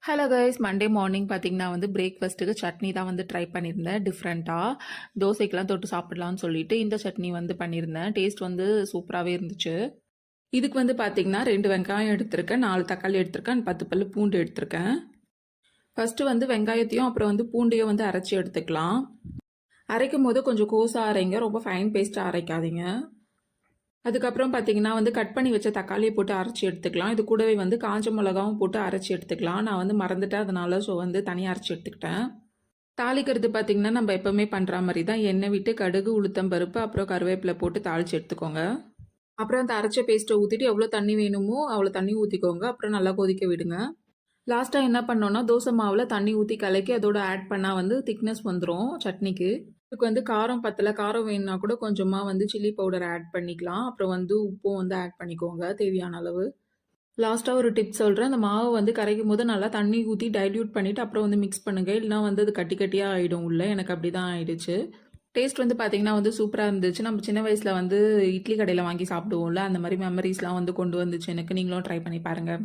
Hello guys, Monday morning பார்த்தீங்கன்னா வந்து பிரேக்ஃபாஸ்ட்டுக்கு சட்னி தான் வந்து ட்ரை பண்ணியிருந்தேன் டிஃப்ரெண்ட்டாக. தோசைக்கெலாம் தொட்டு சாப்பிடலான்னு சொல்லிட்டு இந்த சட்னி வந்து பண்ணியிருந்தேன். டேஸ்ட் வந்து சூப்பராகவே இருந்துச்சு. இதுக்கு வந்து பார்த்தீங்கன்னா 2 வெங்காயம் எடுத்திருக்கேன், 4 தக்காளி எடுத்திருக்கேன், 10 பல்லு பூண்டு எடுத்திருக்கேன். ஃபஸ்ட்டு வந்து வெங்காயத்தையும் அப்புறம் வந்து பூண்டையும் வந்து அரைச்சி எடுத்துக்கலாம். அரைக்கும் போது கொஞ்சம் கோஸாக அரைங்க, ரொம்ப ஃபைன் பேஸ்ட்டாக அரைக்காதீங்க. அதுக்கப்புறம் பார்த்தீங்கன்னா வந்து கட் பண்ணி வச்ச தக்காளியை போட்டு அரைச்சி எடுத்துக்கலாம். இது கூடவே வந்து காஞ்ச மிளகாவும் போட்டு அரைச்சி எடுத்துக்கலாம். நான் வந்து மறந்துட்டேன், அதனால வந்து தனியாக அரைச்சி எடுத்துக்கிட்டேன். தாளிக்கிறது பார்த்தீங்கன்னா நம்ம எப்பவுமே பண்ணுற மாதிரி தான். எண்ணெய் விட்டு கடுகு, உளுத்தம் பருப்பு, அப்புறம் கருவேப்பிலை போட்டு தாளித்து எடுத்துக்கோங்க. அப்புறம் அந்த அரைச்ச பேஸ்ட்டை ஊற்றிட்டு எவ்வளோ தண்ணி வேணுமோ அவ்வளோ தண்ணி ஊற்றிக்கோங்க. அப்புறம் நல்லா கொதிக்க விடுங்க. லாஸ்ட்டாக என்ன பண்ணோன்னா தோசை மாவில் தண்ணி ஊற்றி கலக்கி அதோட ஆட் பண்ணால் வந்து திக்னஸ் வந்துடும் சட்னிக்கு. இதுக்கு வந்து காரம் பத்தலை, காரம் வேணும்னா கூட கொஞ்சமாக வந்து சில்லி பவுடர் ஆட் பண்ணிக்கலாம். அப்புறம் வந்து உப்பும் வந்து ஆட் பண்ணிக்கோங்க தேவையான அளவு. லாஸ்ட்டாக ஒரு டிப் சொல்கிறேன். அந்த மாவு வந்து கரைக்கும் போது நல்லா தண்ணி ஊற்றி டைல்யூட் பண்ணிவிட்டு அப்புறம் வந்து மிக்ஸ் பண்ணுங்கள். இல்லைனா வந்து அது கட்டி கட்டியாக ஆகிடும் உள்ள. எனக்கு அப்படி தான் ஆயிடுச்சு. டேஸ்ட் வந்து பார்த்தீங்கன்னா வந்து சூப்பராக இருந்துச்சு. நம்ம சின்ன வயசில் வந்து இட்லி கடையில் வாங்கி சாப்பிடுவோம்ல, அந்த மாதிரி மெமரிஸ்லாம் வந்து கொண்டு வந்துச்சு எனக்கு. நீங்களும் ட்ரை பண்ணி பாருங்கள்.